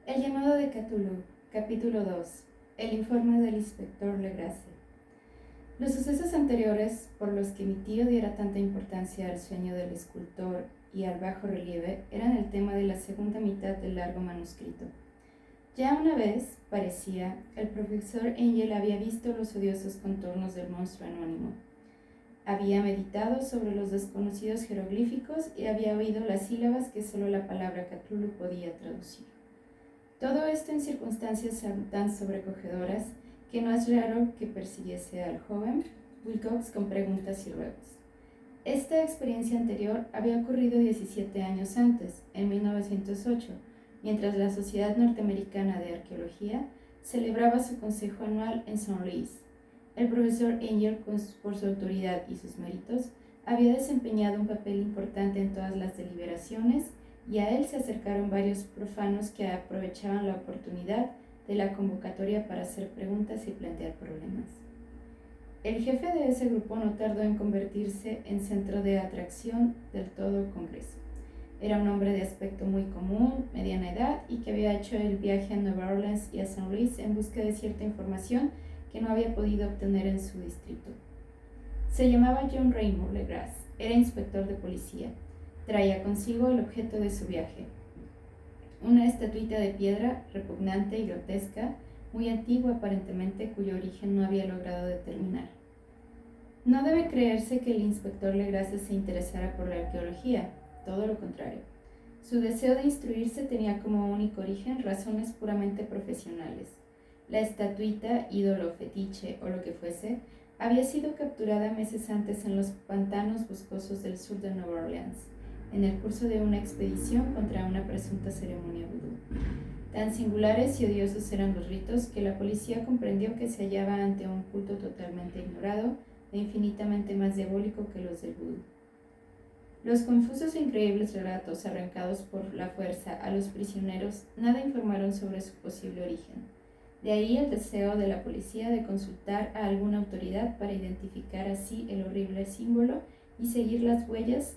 El llamado de Cthulhu, capítulo 2. El informe del inspector Legrasse. Los sucesos anteriores, por los que mi tío diera tanta importancia al sueño del escultor y al bajo relieve, eran el tema de la segunda mitad del largo manuscrito. Ya una vez, parecía, el profesor Engel había visto los odiosos contornos del monstruo anónimo. Había meditado sobre los desconocidos jeroglíficos y había oído las sílabas que solo la palabra Cthulhu podía traducir. Todo esto en circunstancias tan sobrecogedoras que no es raro que persiguiese al joven Wilcox con preguntas y ruegos. Esta experiencia anterior había ocurrido 17 años antes, en 1908, mientras la Sociedad Norteamericana de Arqueología celebraba su consejo anual en St. Louis. El profesor Engel, por su autoridad y sus méritos, había desempeñado un papel importante en todas las deliberaciones, y a él se acercaron varios profanos que aprovechaban la oportunidad de la convocatoria para hacer preguntas y plantear problemas. El jefe de ese grupo no tardó en convertirse en centro de atracción del todo Congreso. Era un hombre de aspecto muy común, mediana edad, y que había hecho el viaje a Nueva Orleans y a St. Louis en busca de cierta información que no había podido obtener en su distrito. Se llamaba John Raymond Legrasse, era inspector de policía. Traía consigo el objeto de su viaje, una estatuita de piedra repugnante y grotesca, muy antigua aparentemente, cuyo origen no había logrado determinar. No debe creerse que el inspector Legrasse se interesara por la arqueología, todo lo contrario. Su deseo de instruirse tenía como único origen razones puramente profesionales. La estatuita, ídolo, fetiche o lo que fuese, había sido capturada meses antes en los pantanos boscosos del sur de Nueva Orleans, en el curso de una expedición contra una presunta ceremonia vudú. Tan singulares y odiosos eran los ritos que la policía comprendió que se hallaba ante un culto totalmente ignorado e infinitamente más diabólico que los del vudú. Los confusos e increíbles relatos arrancados por la fuerza a los prisioneros nada informaron sobre su posible origen. De ahí el deseo de la policía de consultar a alguna autoridad para identificar así el horrible símbolo y seguir las huellas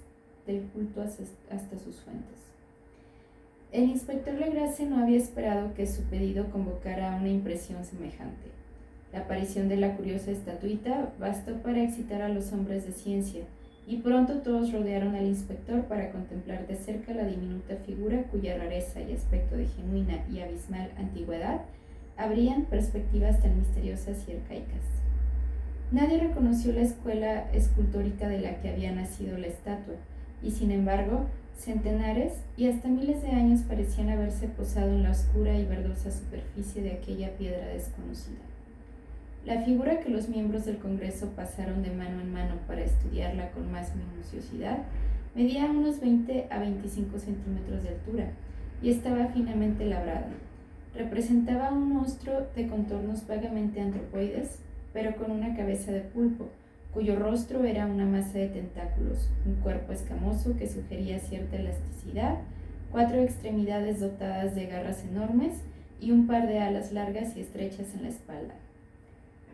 del culto hasta sus fuentes. El inspector Legrasse no había esperado que su pedido convocara una impresión semejante. La aparición de la curiosa estatuita bastó para excitar a los hombres de ciencia, y pronto todos rodearon al inspector para contemplar de cerca la diminuta figura cuya rareza y aspecto de genuina y abismal antigüedad abrían perspectivas tan misteriosas y arcaicas. Nadie reconoció la escuela escultórica de la que había nacido la estatua, y sin embargo, centenares y hasta miles de años parecían haberse posado en la oscura y verdosa superficie de aquella piedra desconocida. La figura que los miembros del Congreso pasaron de mano en mano para estudiarla con más minuciosidad medía unos 20 a 25 centímetros de altura y estaba finamente labrada. Representaba un monstruo de contornos vagamente antropoides, pero con una cabeza de pulpo, cuyo rostro era una masa de tentáculos, un cuerpo escamoso que sugería cierta elasticidad, 4 extremidades dotadas de garras enormes y un par de alas largas y estrechas en la espalda.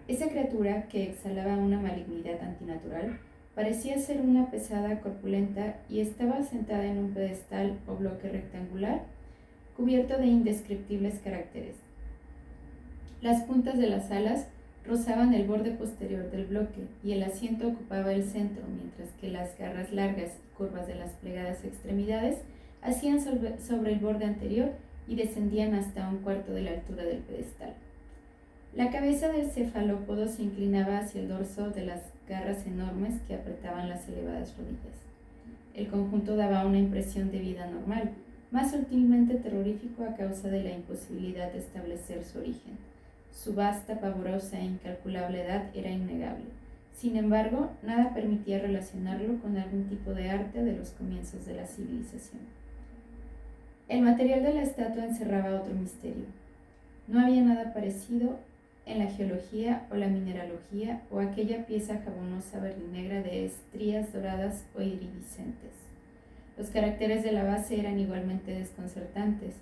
Esa criatura, que exhalaba una malignidad antinatural, parecía ser una pesada corpulenta y estaba sentada en un pedestal o bloque rectangular cubierto de indescriptibles caracteres. Las puntas de las alas rozaban el borde posterior del bloque y el asiento ocupaba el centro, mientras que las garras largas y curvas de las plegadas extremidades hacían sobre el borde anterior y descendían hasta un cuarto de la altura del pedestal. La cabeza del cefalópodo se inclinaba hacia el dorso de las garras enormes que apretaban las elevadas rodillas. El conjunto daba una impresión de vida normal, más sutilmente terrorífico a causa de la imposibilidad de establecer su origen. Su vasta, pavorosa e incalculable edad era innegable. Sin embargo, nada permitía relacionarlo con algún tipo de arte de los comienzos de la civilización. El material de la estatua encerraba otro misterio. No había nada parecido en la geología o la mineralogía o aquella pieza jabonosa verdinegra de estrías doradas o iridiscentes. Los caracteres de la base eran igualmente desconcertantes,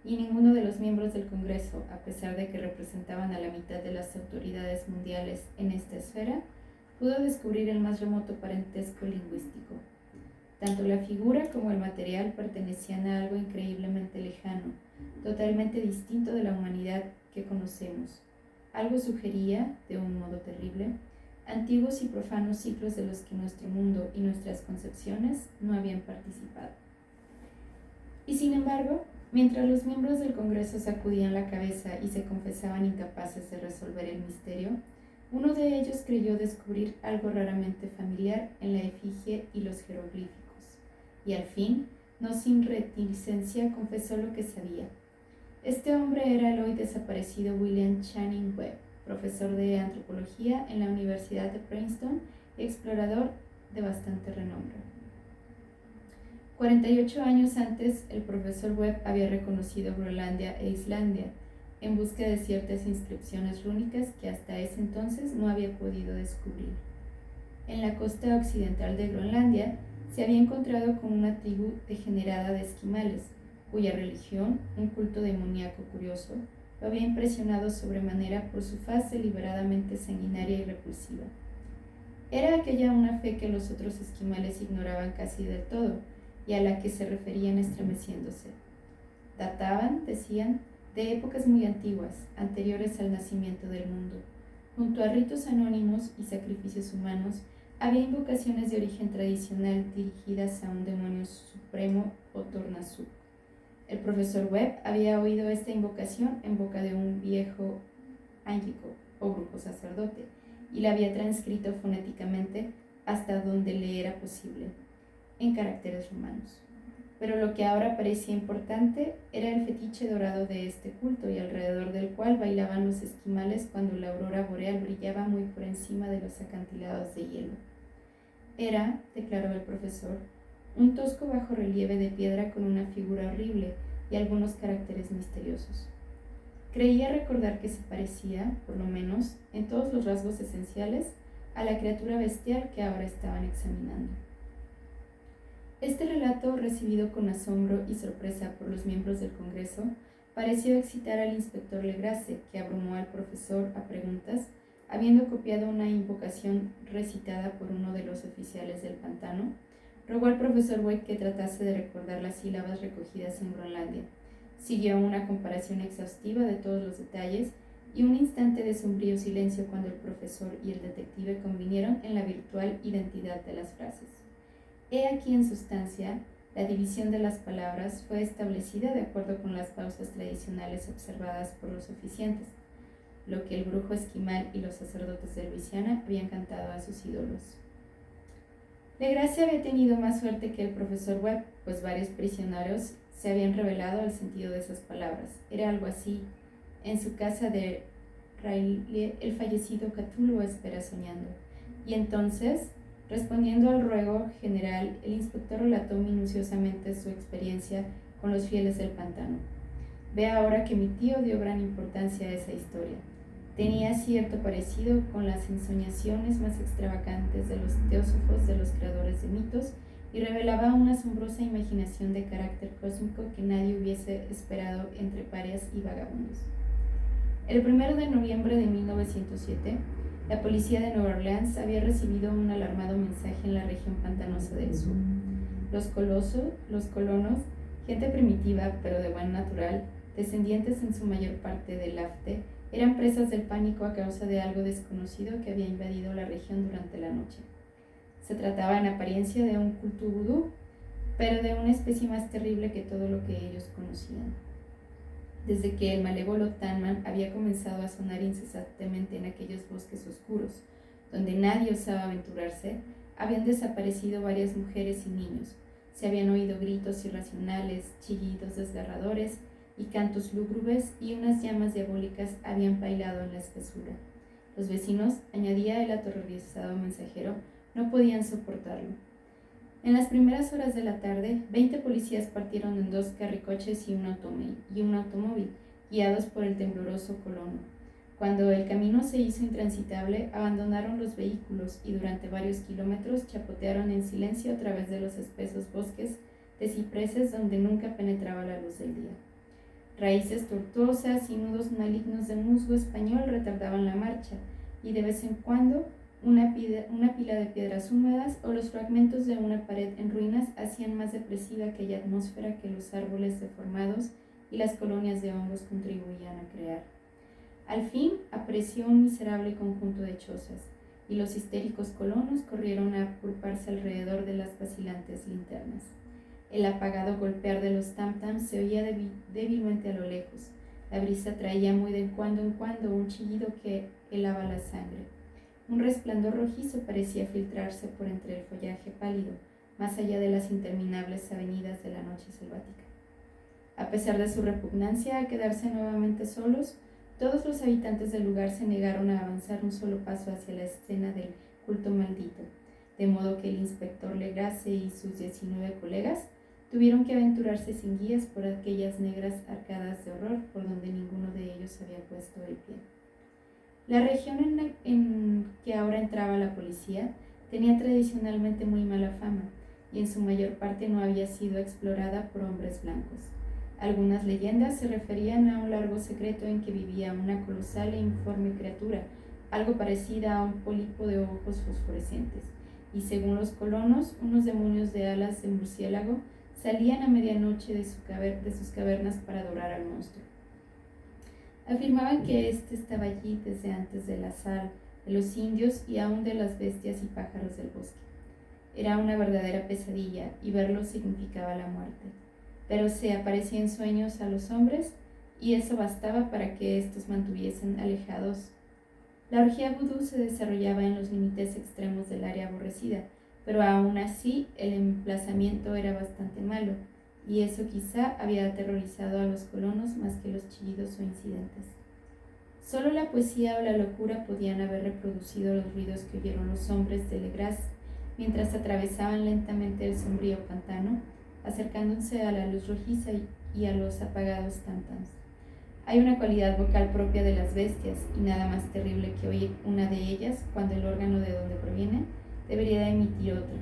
y ninguno de los miembros del Congreso, a pesar de que representaban a la mitad de las autoridades mundiales en esta esfera, pudo descubrir el más remoto parentesco lingüístico. Tanto la figura como el material pertenecían a algo increíblemente lejano, totalmente distinto de la humanidad que conocemos. Algo sugería, de un modo terrible, antiguos y profanos ciclos de los que nuestro mundo y nuestras concepciones no habían participado. Y sin embargo, mientras los miembros del Congreso sacudían la cabeza y se confesaban incapaces de resolver el misterio, uno de ellos creyó descubrir algo raramente familiar en la efigie y los jeroglíficos, y al fin, no sin reticencia, confesó lo que sabía. Este hombre era el hoy desaparecido William Channing Webb, profesor de antropología en la Universidad de Princeton y explorador de bastante renombre. 48 años antes, el profesor Webb había reconocido Groenlandia e Islandia en busca de ciertas inscripciones rúnicas que hasta ese entonces no había podido descubrir. En la costa occidental de Groenlandia se había encontrado con una tribu degenerada de esquimales, cuya religión, un culto demoníaco curioso, lo había impresionado sobremanera por su faz deliberadamente sanguinaria y repulsiva. Era aquella una fe que los otros esquimales ignoraban casi del todo, y a la que se referían estremeciéndose. Databan, decían, de épocas muy antiguas, anteriores al nacimiento del mundo. Junto a ritos anónimos y sacrificios humanos, había invocaciones de origen tradicional dirigidas a un demonio supremo o Tornasuk. El profesor Webb había oído esta invocación en boca de un viejo ángico o brujo sacerdote y la había transcrito fonéticamente hasta donde le era posible, en caracteres romanos. Pero lo que ahora parecía importante era el fetiche dorado de este culto y alrededor del cual bailaban los esquimales cuando la aurora boreal brillaba muy por encima de los acantilados de hielo. Era, declaró el profesor, un tosco bajorrelieve de piedra con una figura horrible y algunos caracteres misteriosos. Creía recordar que se parecía, por lo menos, en todos los rasgos esenciales, a la criatura bestial que ahora estaban examinando. Este relato, recibido con asombro y sorpresa por los miembros del Congreso, pareció excitar al inspector Legrasse, que abrumó al profesor a preguntas, habiendo copiado una invocación recitada por uno de los oficiales del pantano. Rogó al profesor Webb que tratase de recordar las sílabas recogidas en Groenlandia. Siguió una comparación exhaustiva de todos los detalles y un instante de sombrío silencio cuando el profesor y el detective convinieron en la virtual identidad de las frases. He aquí, en sustancia, la división de las palabras fue establecida de acuerdo con las pausas tradicionales observadas por los oficiantes, lo que el brujo esquimal y los sacerdotes de Luisiana habían cantado a sus ídolos. Legrasse había tenido más suerte que el profesor Webb, pues varios prisioneros se habían revelado al sentido de esas palabras. Era algo así: en su casa de Rayleigh el fallecido Cthulhu espera soñando. Y entonces, respondiendo al ruego general, el inspector relató minuciosamente su experiencia con los fieles del pantano. Ve ahora que mi tío dio gran importancia a esa historia. Tenía cierto parecido con las ensoñaciones más extravagantes de los teósofos de los creadores de mitos y revelaba una asombrosa imaginación de carácter cósmico que nadie hubiese esperado entre parias y vagabundos. El 1 de noviembre de 1907, la policía de Nueva Orleans había recibido un alarmado mensaje en la región pantanosa del sur. Los colonos, gente primitiva pero de buen natural, descendientes en su mayor parte del Lafte, eran presas del pánico a causa de algo desconocido que había invadido la región durante la noche. Se trataba en apariencia de un culto vudú, pero de una especie más terrible que todo lo que ellos conocían. Desde que el malévolo Tanman había comenzado a sonar incesantemente en aquellos bosques oscuros, donde nadie osaba aventurarse, habían desaparecido varias mujeres y niños. Se habían oído gritos irracionales, chillidos desgarradores y cantos lúgubres, y unas llamas diabólicas habían bailado en la espesura. Los vecinos, añadía el aterrorizado mensajero, no podían soportarlo. En las primeras horas de la tarde, 20 policías partieron en 2 carricoches y un automóvil, guiados por el tembloroso colono. Cuando el camino se hizo intransitable, abandonaron los vehículos y durante varios kilómetros chapotearon en silencio a través de los espesos bosques de cipreses donde nunca penetraba la luz del día. Raíces tortuosas y nudos malignos de musgo español retardaban la marcha, y de vez en cuando una pila de piedras húmedas o los fragmentos de una pared en ruinas hacían más depresiva aquella atmósfera que los árboles deformados y las colonias de hongos contribuían a crear. Al fin apreció un miserable conjunto de chozas, y los histéricos colonos corrieron a agruparse alrededor de las vacilantes linternas. El apagado golpear de los tam-tams se oía débilmente a lo lejos. La brisa traía muy de cuando en cuando un chillido que helaba la sangre. Un resplandor rojizo parecía filtrarse por entre el follaje pálido, más allá de las interminables avenidas de la noche selvática. A pesar de su repugnancia a quedarse nuevamente solos, todos los habitantes del lugar se negaron a avanzar un solo paso hacia la escena del culto maldito, de modo que el inspector Legrasse y sus 19 colegas tuvieron que aventurarse sin guías por aquellas negras arcadas de horror por donde ninguno de ellos había puesto el pie. La región en que ahora entraba la policía tenía tradicionalmente muy mala fama y en su mayor parte no había sido explorada por hombres blancos. Algunas leyendas se referían a un largo secreto en que vivía una colosal e informe criatura, algo parecida a un pólipo de ojos fosforescentes, y según los colonos, unos demonios de alas de murciélago salían a medianoche de sus cavernas para adorar al monstruo. Afirmaban que éste estaba allí desde antes de la sal, de los indios y aún de las bestias y pájaros del bosque. Era una verdadera pesadilla y verlo significaba la muerte, pero se aparecía en sueños a los hombres y eso bastaba para que estos mantuviesen alejados. La orgía vudú se desarrollaba en los límites extremos del área aborrecida, pero aún así el emplazamiento era bastante malo, y eso quizá había aterrorizado a los colonos más que los chillidos o incidentes. Solo la poesía o la locura podían haber reproducido los ruidos que oyeron los hombres de Legras mientras atravesaban lentamente el sombrío pantano, acercándose a la luz rojiza y a los apagados tam-tams. Hay una cualidad vocal propia de las bestias, y nada más terrible que oír una de ellas cuando el órgano de donde proviene debería de emitir otra.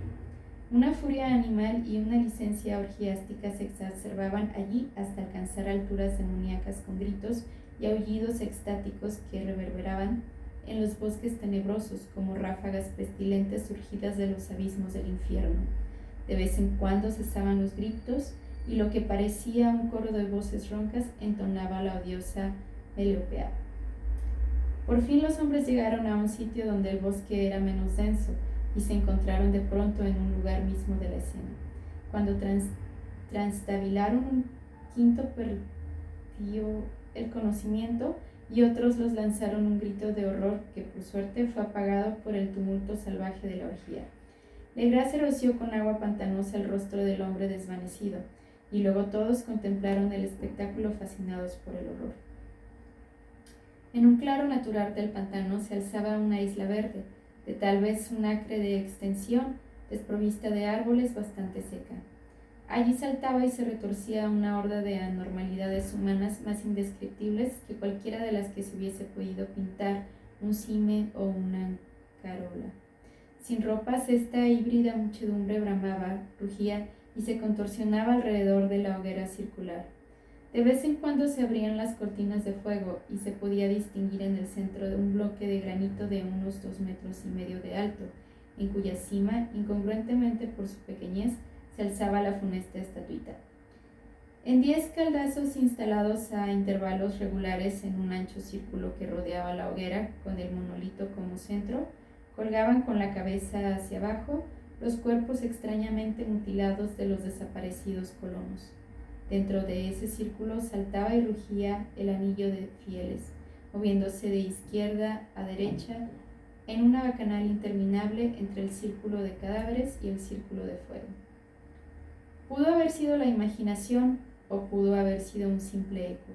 Una furia animal y una licencia orgiástica se exacerbaban allí hasta alcanzar alturas demoníacas con gritos y aullidos extáticos que reverberaban en los bosques tenebrosos como ráfagas pestilentes surgidas de los abismos del infierno. De vez en cuando cesaban los gritos y lo que parecía un coro de voces roncas entonaba la odiosa melopea. Por fin los hombres llegaron a un sitio donde el bosque era menos denso y se encontraron de pronto en un lugar mismo de la escena. Cuando transtabilaron, un quinto perdió el conocimiento y otros los lanzaron un grito de horror que por suerte fue apagado por el tumulto salvaje de la orgía. Legras roció con agua pantanosa el rostro del hombre desvanecido, y luego todos contemplaron el espectáculo fascinados por el horror. En un claro natural del pantano se alzaba una isla verde, de tal vez un acre de extensión, desprovista de árboles, bastante seca. Allí saltaba y se retorcía una horda de anormalidades humanas más indescriptibles que cualquiera de las que se hubiese podido pintar un cime o una carola. Sin ropas, esta híbrida muchedumbre bramaba, rugía y se contorsionaba alrededor de la hoguera circular. De vez en cuando se abrían las cortinas de fuego y se podía distinguir en el centro de un bloque de granito de unos 2,5 metros de alto, en cuya cima, incongruentemente por su pequeñez, se alzaba la funesta estatuita. En 10 caldazos instalados a intervalos regulares en un ancho círculo que rodeaba la hoguera, con el monolito como centro, colgaban con la cabeza hacia abajo los cuerpos extrañamente mutilados de los desaparecidos colonos. Dentro de ese círculo saltaba y rugía el anillo de fieles, moviéndose de izquierda a derecha en una bacanal interminable entre el círculo de cadáveres y el círculo de fuego. Pudo haber sido la imaginación o pudo haber sido un simple eco,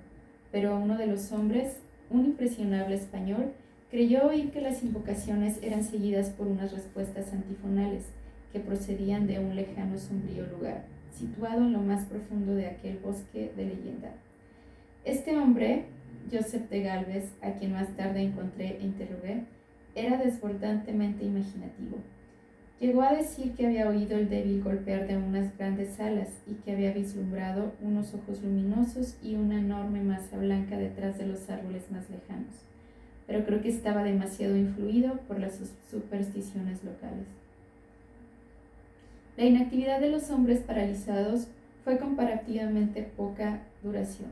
pero uno de los hombres, un impresionable español, creyó oír que las invocaciones eran seguidas por unas respuestas antifonales que procedían de un lejano sombrío lugar, situado en lo más profundo de aquel bosque de leyenda. Este hombre, Joseph de Galvez, a quien más tarde encontré e interrogué, era desbordantemente imaginativo. Llegó a decir que había oído el débil golpear de unas grandes alas y que había vislumbrado unos ojos luminosos y una enorme masa blanca detrás de los árboles más lejanos, pero creo que estaba demasiado influido por las supersticiones locales. La inactividad de los hombres paralizados fue comparativamente poca duración.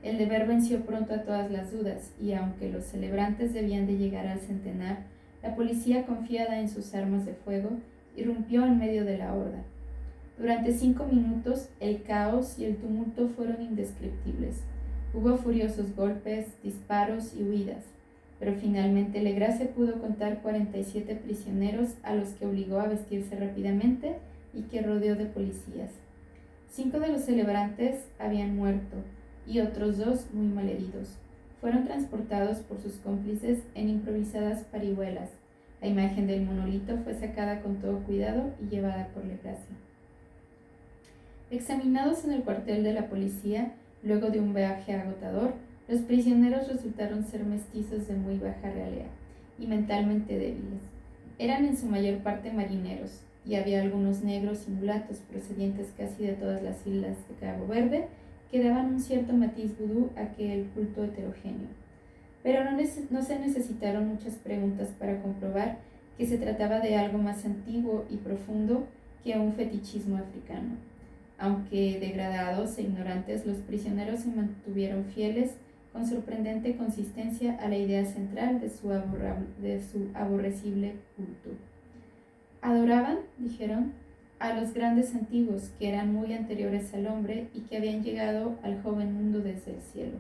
El deber venció pronto a todas las dudas, y aunque los celebrantes debían de llegar al centenar, la policía, confiada en sus armas de fuego, irrumpió en medio de la horda. Durante 5 minutos, el caos y el tumulto fueron indescriptibles. Hubo furiosos golpes, disparos y huidas, pero finalmente Legrasse pudo contar 47 prisioneros a los que obligó a vestirse rápidamente y que rodeó de policías. 5 de los celebrantes habían muerto y otros 2, muy malheridos, fueron transportados por sus cómplices en improvisadas parihuelas. La imagen del monolito fue sacada con todo cuidado y llevada por Legrasse. Examinados en el cuartel de la policía, luego de un viaje agotador, los prisioneros resultaron ser mestizos de muy baja realea y mentalmente débiles. Eran en su mayor parte marineros, y había algunos negros y mulatos procedientes casi de todas las islas de Cabo Verde que daban un cierto matiz vudú a aquel culto heterogéneo. Pero no se necesitaron muchas preguntas para comprobar que se trataba de algo más antiguo y profundo que un fetichismo africano. Aunque degradados e ignorantes, los prisioneros se mantuvieron fieles con sorprendente consistencia a la idea central de su aborrecible culto. Adoraban, dijeron, a los grandes antiguos que eran muy anteriores al hombre y que habían llegado al joven mundo desde el cielo.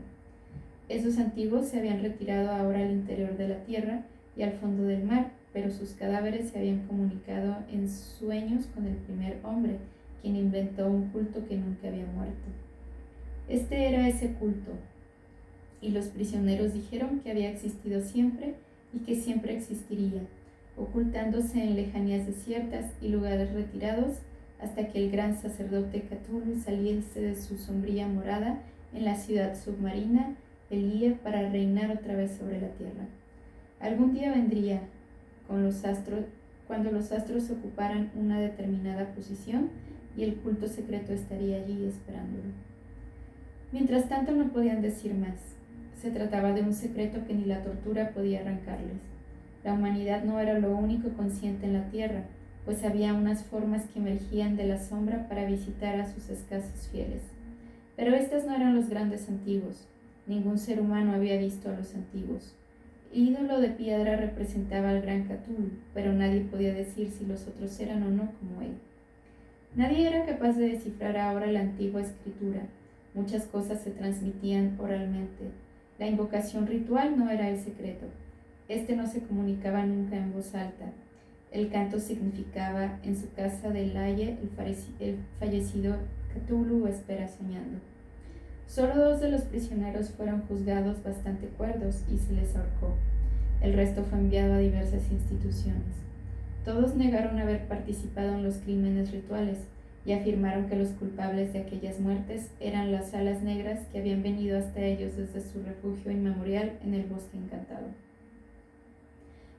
Esos antiguos se habían retirado ahora al interior de la tierra y al fondo del mar, pero sus cadáveres se habían comunicado en sueños con el primer hombre, quien inventó un culto que nunca había muerto. Este era ese culto, y los prisioneros dijeron que había existido siempre y que siempre existiría, ocultándose en lejanías desiertas y lugares retirados hasta que el gran sacerdote Cthulhu saliese de su sombría morada en la ciudad submarina Elie para reinar otra vez sobre la tierra. Algún día vendría, cuando los astros ocuparan una determinada posición, y el culto secreto estaría allí esperándolo. Mientras tanto no podían decir más. Se trataba de un secreto que ni la tortura podía arrancarles. La humanidad no era lo único consciente en la tierra, pues había unas formas que emergían de la sombra para visitar a sus escasos fieles. Pero estos no eran los grandes antiguos. Ningún ser humano había visto a los antiguos. El ídolo de piedra representaba al gran Cthulhu, pero nadie podía decir si los otros eran o no como él. Nadie era capaz de descifrar ahora la antigua escritura. Muchas cosas se transmitían oralmente. La invocación ritual no era el secreto. Este no se comunicaba nunca en voz alta. El canto significaba: en su casa de Laie el fallecido Cthulhu espera soñando. Solo 2 de los prisioneros fueron juzgados bastante cuerdos y se les ahorcó. El resto fue enviado a diversas instituciones. Todos negaron haber participado en los crímenes rituales y afirmaron que los culpables de aquellas muertes eran las alas negras que habían venido hasta ellos desde su refugio inmemorial en el bosque encantado.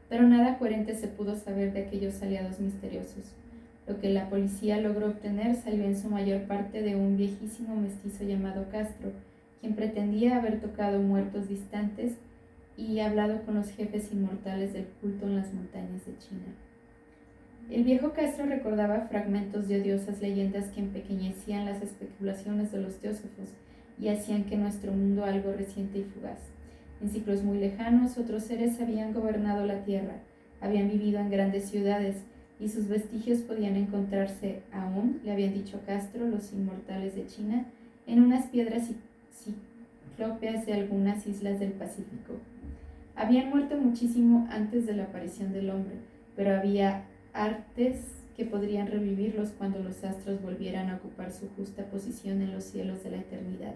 Pero nada coherente se pudo saber de aquellos aliados misteriosos. Lo que la policía logró obtener salió en su mayor parte de un viejísimo mestizo llamado Castro, quien pretendía haber tocado muertos distantes y hablado con los jefes inmortales del culto en las montañas de China. El viejo Castro recordaba fragmentos de odiosas leyendas que empequeñecían las especulaciones de los teósofos y hacían que nuestro mundo algo reciente y fugaz. En siglos muy lejanos, otros seres habían gobernado la tierra, habían vivido en grandes ciudades, y sus vestigios podían encontrarse aún, le habían dicho Castro, los inmortales de China, en unas piedras ciclópeas de algunas islas del Pacífico. Habían muerto muchísimo antes de la aparición del hombre, pero había artes que podrían revivirlos cuando los astros volvieran a ocupar su justa posición en los cielos de la eternidad.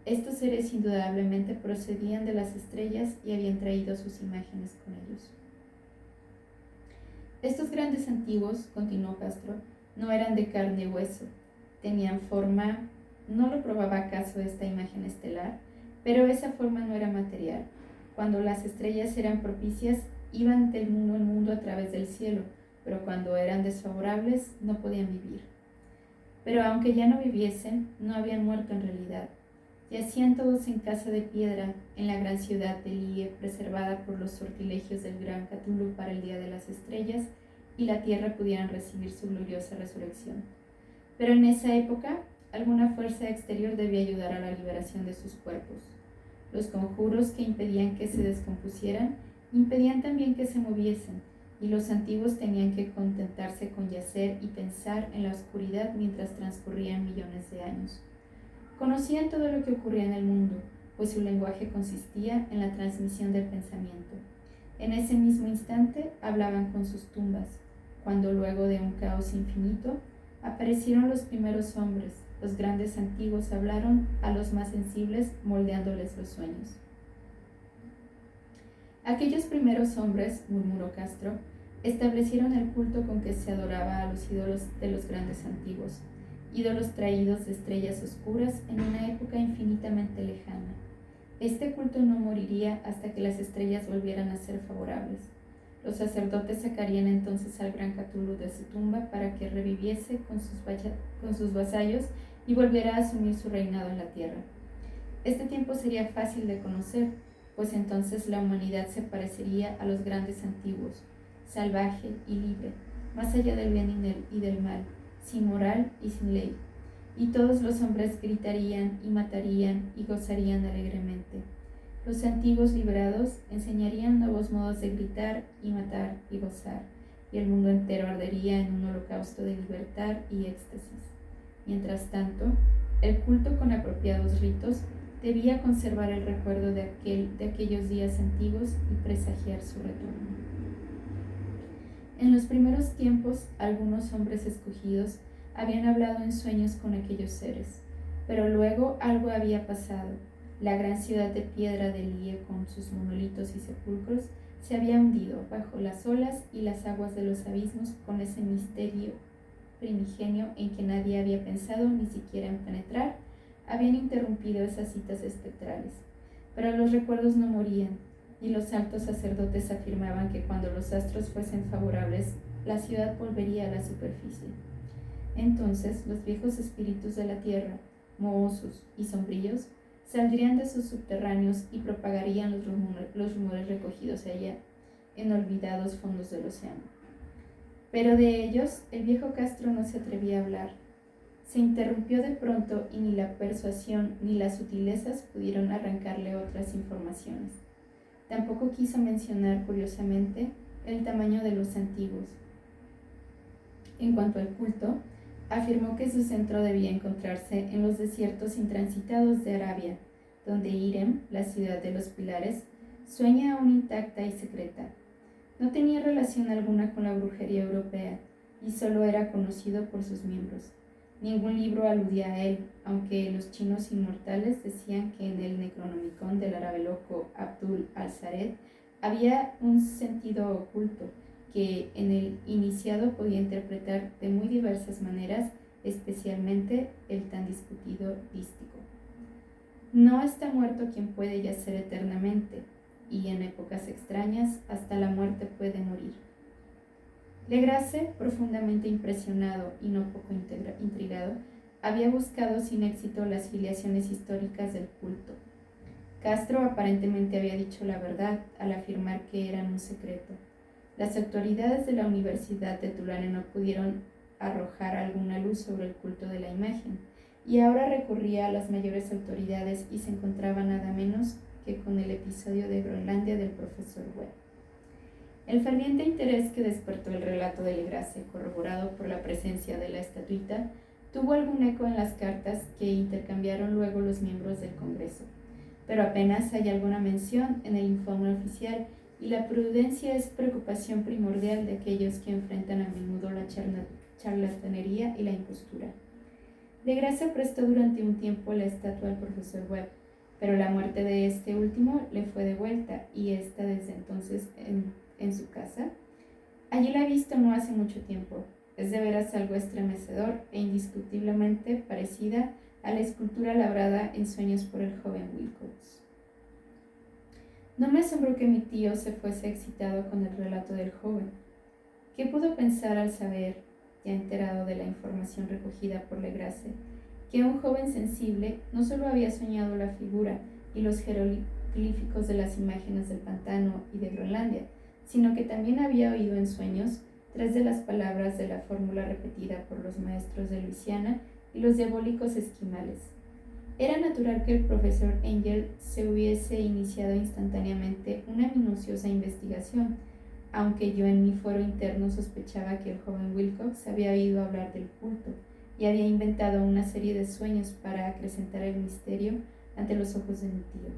Estos seres indudablemente procedían de las estrellas y habían traído sus imágenes con ellos. Estos grandes antiguos, continuó Castro, no eran de carne y hueso, tenían forma. ¿No lo probaba acaso esta imagen estelar? Pero esa forma no era material. Cuando las estrellas eran propicias, iban del mundo en mundo a través del cielo, pero cuando eran desfavorables, no podían vivir. Pero aunque ya no viviesen, no habían muerto en realidad. Yacían todos en casa de piedra, en la gran ciudad de Lie, preservada por los sortilegios del gran Cthulhu para el día de las estrellas, y la tierra pudieran recibir su gloriosa resurrección. Pero en esa época alguna fuerza exterior debía ayudar a la liberación de sus cuerpos. Los conjuros que impedían que se descompusieran impedían también que se moviesen, y los antiguos tenían que contentarse con yacer y pensar en la oscuridad mientras transcurrían millones de años. Conocían todo lo que ocurría en el mundo, pues su lenguaje consistía en la transmisión del pensamiento. En ese mismo instante hablaban con sus tumbas, cuando luego de un caos infinito aparecieron los primeros hombres. Los grandes antiguos hablaron a los más sensibles, moldeándoles los sueños. Aquellos primeros hombres, murmuró Castro, establecieron el culto con que se adoraba a los ídolos de los grandes antiguos, ídolos traídos de estrellas oscuras en una época infinitamente lejana. Este culto no moriría hasta que las estrellas volvieran a ser favorables. Los sacerdotes sacarían entonces al gran Cthulhu de su tumba para que reviviese con sus vasallos y volviera a asumir su reinado en la tierra. Este tiempo sería fácil de conocer, pues entonces la humanidad se parecería a los grandes antiguos, salvaje y libre, más allá del bien y del mal, sin moral y sin ley. Y todos los hombres gritarían y matarían y gozarían alegremente. Los antiguos liberados enseñarían nuevos modos de gritar y matar y gozar, y el mundo entero ardería en un holocausto de libertad y éxtasis. Mientras tanto, el culto con apropiados ritos debía conservar el recuerdo de aquellos días antiguos y presagiar su retorno. En los primeros tiempos, algunos hombres escogidos habían hablado en sueños con aquellos seres, pero luego algo había pasado. La gran ciudad de piedra de Lie, con sus monolitos y sepulcros, se había hundido bajo las olas y las aguas de los abismos con ese misterio primigenio en que nadie había pensado ni siquiera en penetrar. Habían interrumpido esas citas espectrales, pero los recuerdos no morían, y los altos sacerdotes afirmaban que cuando los astros fuesen favorables, la ciudad volvería a la superficie. Entonces los viejos espíritus de la tierra, mohosos y sombríos, saldrían de sus subterráneos y propagarían los rumores recogidos allá, en olvidados fondos del océano. Pero de ellos el viejo Castro no se atrevía a hablar. Se interrumpió de pronto y ni la persuasión ni las sutilezas pudieron arrancarle otras informaciones. Tampoco quiso mencionar, curiosamente, el tamaño de los antiguos. En cuanto al culto, afirmó que su centro debía encontrarse en los desiertos intransitados de Arabia, donde Irem, la ciudad de los pilares, sueña aún intacta y secreta. No tenía relación alguna con la brujería europea y solo era conocido por sus miembros. Ningún libro aludía a él, aunque los chinos inmortales decían que en el Necronomicon del árabe loco Abdul al-Zared había un sentido oculto que en el iniciado podía interpretar de muy diversas maneras, especialmente el tan discutido dístico. No está muerto quien puede yacer eternamente, y en épocas extrañas hasta la muerte puede morir. Legrasse, profundamente impresionado y no poco intrigado, había buscado sin éxito las filiaciones históricas del culto. Castro aparentemente había dicho la verdad al afirmar que eran un secreto. Las autoridades de la Universidad de Tulane no pudieron arrojar alguna luz sobre el culto de la imagen, y ahora recurría a las mayores autoridades y se encontraba nada menos que con el episodio de Groenlandia del profesor Webb. El ferviente interés que despertó el relato de Legrasse, corroborado por la presencia de la estatuita, tuvo algún eco en las cartas que intercambiaron luego los miembros del Congreso, pero apenas hay alguna mención en el informe oficial, y la prudencia es preocupación primordial de aquellos que enfrentan a menudo la charlatanería y la impostura. Legrasse prestó durante un tiempo la estatua al profesor Webb, pero la muerte de este último le fue devuelta, y ésta desde entonces en su casa. Allí la he visto no hace mucho tiempo. Es de veras algo estremecedor e indiscutiblemente parecida a la escultura labrada en sueños por el joven Wilcox. No me asombró que mi tío se fuese excitado con el relato del joven. ¿Qué pudo pensar al saber, ya enterado de la información recogida por Legrasse, que un joven sensible no solo había soñado la figura y los jeroglíficos de las imágenes del pantano y de Groenlandia, sino que también había oído en sueños 3 de las palabras de la fórmula repetida por los maestros de Luisiana y los diabólicos esquimales. Era natural que el profesor Engel se hubiese iniciado instantáneamente una minuciosa investigación, aunque yo en mi fuero interno sospechaba que el joven Wilcox había oído hablar del culto y había inventado una serie de sueños para acrecentar el misterio ante los ojos de mi tío.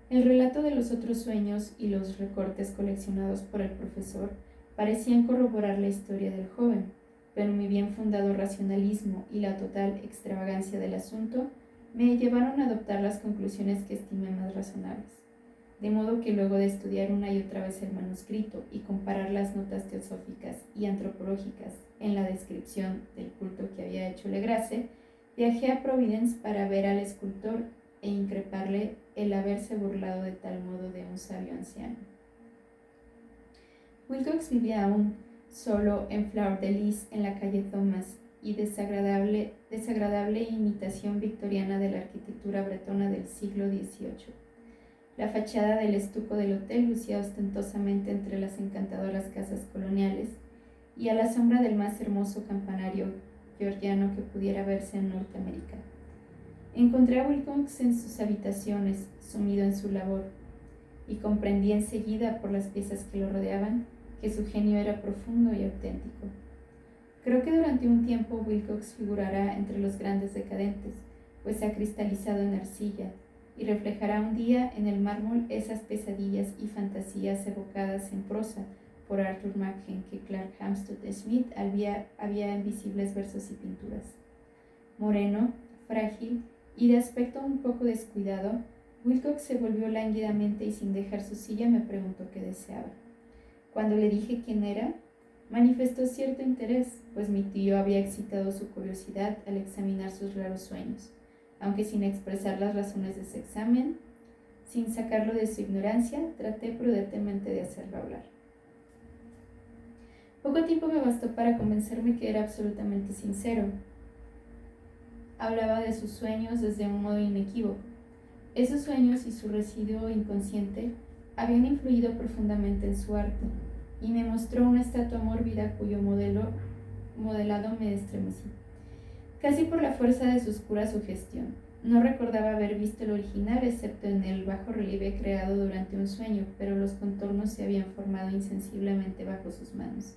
El relato de los otros sueños y los recortes coleccionados por el profesor parecían corroborar la historia del joven, pero mi bien fundado racionalismo y la total extravagancia del asunto me llevaron a adoptar las conclusiones que estimé más razonables. De modo que luego de estudiar una y otra vez el manuscrito y comparar las notas teosóficas y antropológicas en la descripción del culto que había hecho Legrasse, viajé a Providence para ver al escultor e increparle el haberse burlado de tal modo de un sabio anciano. Wilcox vivía aún solo en Fleur de Lis, en la calle Thomas, y desagradable imitación victoriana de la arquitectura bretona del siglo XVIII. La fachada del estuco del hotel lucía ostentosamente entre las encantadoras casas coloniales y a la sombra del más hermoso campanario georgiano que pudiera verse en Norteamérica. Encontré a Wilcox en sus habitaciones, sumido en su labor, y comprendí enseguida por las piezas que lo rodeaban que su genio era profundo y auténtico. Creo que durante un tiempo Wilcox figurará entre los grandes decadentes, pues se ha cristalizado en arcilla, y reflejará un día en el mármol esas pesadillas y fantasías evocadas en prosa por Arthur Machen que Clark Hampstead Smith había en visibles versos y pinturas. Moreno, frágil y de aspecto un poco descuidado, Wilcox se volvió lánguidamente y sin dejar su silla me preguntó qué deseaba. Cuando le dije quién era, manifestó cierto interés, pues mi tío había excitado su curiosidad al examinar sus raros sueños, aunque sin expresar las razones de su examen, sin sacarlo de su ignorancia, traté prudentemente de hacerlo hablar. Poco tiempo me bastó para convencerme que era absolutamente sincero. Hablaba de sus sueños desde un modo inequívoco. Esos sueños y su residuo inconsciente habían influido profundamente en su arte, y me mostró una estatua mórbida cuyo modelado me estremecí, casi por la fuerza de su oscura sugestión. No recordaba haber visto el original excepto en el bajo relieve creado durante un sueño, pero los contornos se habían formado insensiblemente bajo sus manos.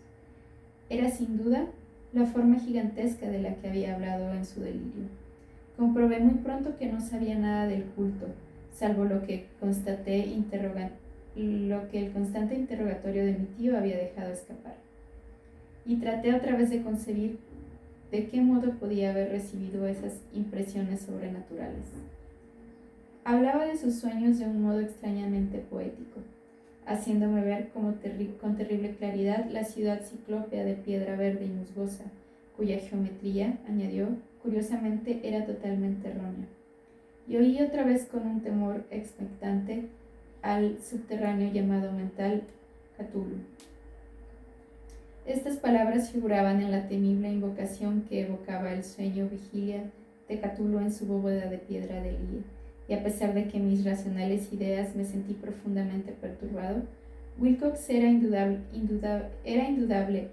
Era sin duda la forma gigantesca de la que había hablado en su delirio. Comprobé muy pronto que no sabía nada del culto, salvo lo que el constante interrogatorio de mi tío había dejado escapar. Y traté otra vez de concebir de qué modo podía haber recibido esas impresiones sobrenaturales. Hablaba de sus sueños de un modo extrañamente poético, haciéndome ver con terrible claridad la ciudad ciclópea de piedra verde y musgosa, cuya geometría, añadió, curiosamente era totalmente errónea. Y oí otra vez con un temor expectante al subterráneo llamado mental Cthulhu. Estas palabras figuraban en la temible invocación que evocaba el sueño vigilia de Cthulhu en su bóveda de piedra de Lie, y a pesar de que mis racionales ideas me sentí profundamente perturbado, Wilcox era indudable,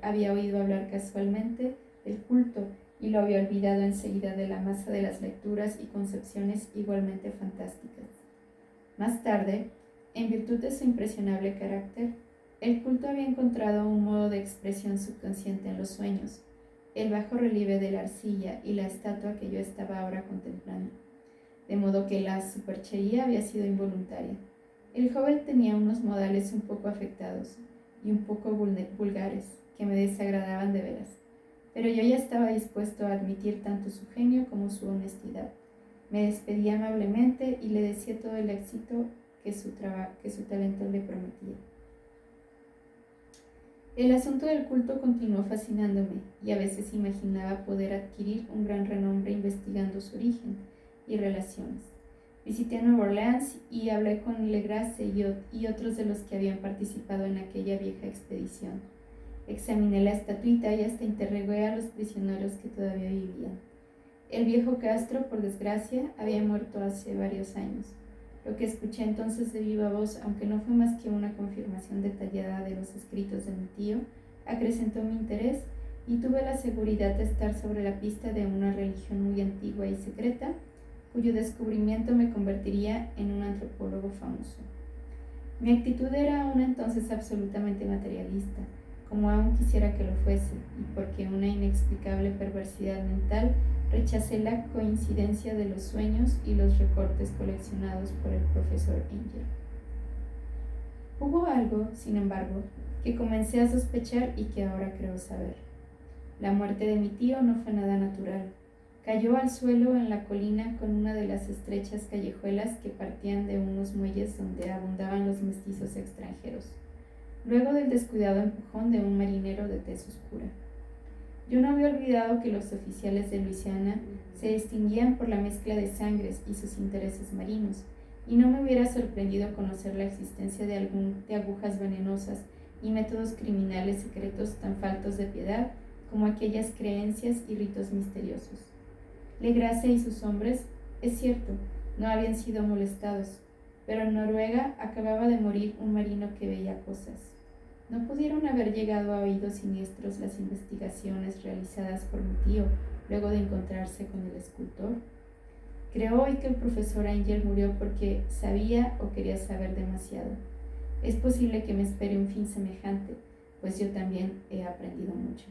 había oído hablar casualmente del culto y lo había olvidado enseguida de la masa de las lecturas y concepciones igualmente fantásticas. Más tarde, en virtud de su impresionable carácter, el culto había encontrado un modo de expresión subconsciente en los sueños, el bajo relieve de la arcilla y la estatua que yo estaba ahora contemplando, de modo que la superchería había sido involuntaria. El joven tenía unos modales un poco afectados y un poco vulgares, que me desagradaban de veras, pero yo ya estaba dispuesto a admitir tanto su genio como su honestidad. Me despedí amablemente y le decía todo el éxito que su talento le prometía. El asunto del culto continuó fascinándome y a veces imaginaba poder adquirir un gran renombre investigando su origen y relaciones. Visité Nueva Orleans y hablé con Legrasse y otros de los que habían participado en aquella vieja expedición. Examiné la estatuita y hasta interrogué a los prisioneros que todavía vivían. El viejo Castro, por desgracia, había muerto hace varios años. Lo que escuché entonces de viva voz, aunque no fue más que una confirmación detallada de los escritos de mi tío, acrecentó mi interés y tuve la seguridad de estar sobre la pista de una religión muy antigua y secreta, cuyo descubrimiento me convertiría en un antropólogo famoso. Mi actitud era aún entonces absolutamente materialista, como aún quisiera que lo fuese, y porque una inexplicable perversidad mental rechacé la coincidencia de los sueños y los recortes coleccionados por el profesor Angel. Hubo algo, sin embargo, que comencé a sospechar y que ahora creo saber. La muerte de mi tío no fue nada natural. Cayó al suelo en la colina con una de las estrechas callejuelas que partían de unos muelles donde abundaban los mestizos extranjeros, luego del descuidado empujón de un marinero de tez oscura. Yo no había olvidado que los oficiales de Luisiana se distinguían por la mezcla de sangres y sus intereses marinos, y no me hubiera sorprendido conocer la existencia de agujas venenosas y métodos criminales secretos tan faltos de piedad como aquellas creencias y ritos misteriosos. Legrasse y sus hombres, es cierto, no habían sido molestados, pero en Noruega acababa de morir un marino que veía cosas. ¿No pudieron haber llegado a oídos siniestros las investigaciones realizadas por mi tío luego de encontrarse con el escultor? Creo hoy que el profesor Angel murió porque sabía o quería saber demasiado. Es posible que me espere un fin semejante, pues yo también he aprendido mucho.